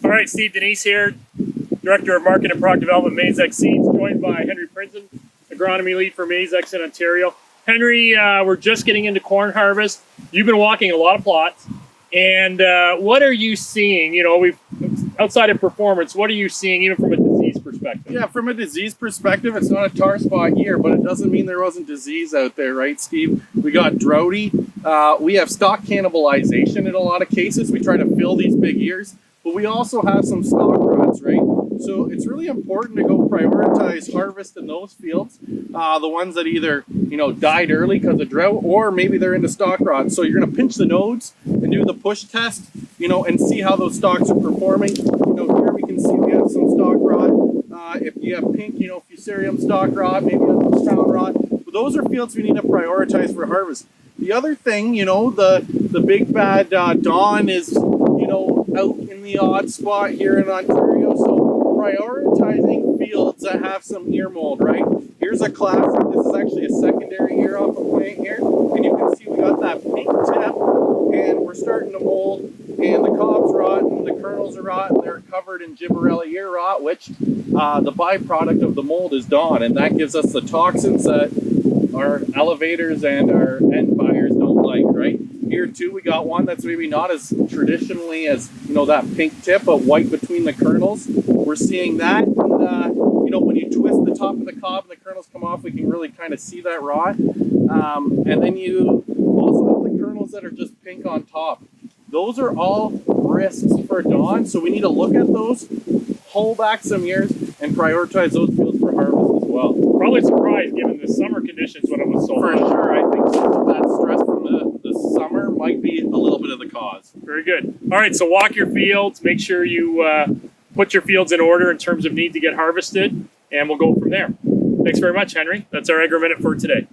All right, Steve Denys here, Director of Market and Product Development, Maize X Seeds, joined by Henry Prinzen, Agronomy Lead for Maize X in Ontario. Henry, we're just getting into corn harvest. You've been walking a lot of plots, and what are you seeing? You know, outside of performance, what are you seeing even from a disease perspective? Yeah, from a disease perspective, it's not a tar spot year, but it doesn't mean there wasn't disease out there, right, Steve? We got droughty. We have stock cannibalization in a lot of cases. We try to fill these big ears, but we also have some stock rots, right? So it's really important to go prioritize harvest in those fields, the ones that either, died early because of drought, or maybe they're into stock rot. So you're going to pinch the nodes and do the push test, and see how those stalks are performing. Here we can see we have some stock rot. If you have pink, fusarium stock rot, maybe a crown rot. But those are fields we need to prioritize for harvest. The other thing, the big bad Dawn is, out in the odd spot here in Ontario. So prioritizing fields that have some ear mold, right? Here's a classic. This is actually a secondary ear off a plant here. And you can see we got that pink tip and we're starting to mold and the cobs rot and the kernels are rot and they're covered in gibberella ear rot, which the byproduct of the mold is Dawn. And that gives us the toxins that our elevators and our end buyers don't like, right? Here too, we got one that's maybe not as traditionally as, that pink tip, but white between the kernels. We're seeing that. And, when you twist the top of the cob and the kernels come off, we can really kind of see that rot. And then you also have the kernels that are just pink on top. Those are all risks for Dawn, so we need to look at those, pull back some ears, and prioritize those fields for harvest as well. Probably surprised given the summer conditions when it was so For hot. sure, I think that stress from the summer might be a little bit of the cause. Very good. All right, so walk your fields. Make sure you put your fields in order in terms of need to get harvested, and we'll go from there. Thanks very much, Henry. That's our AgroMinute for today.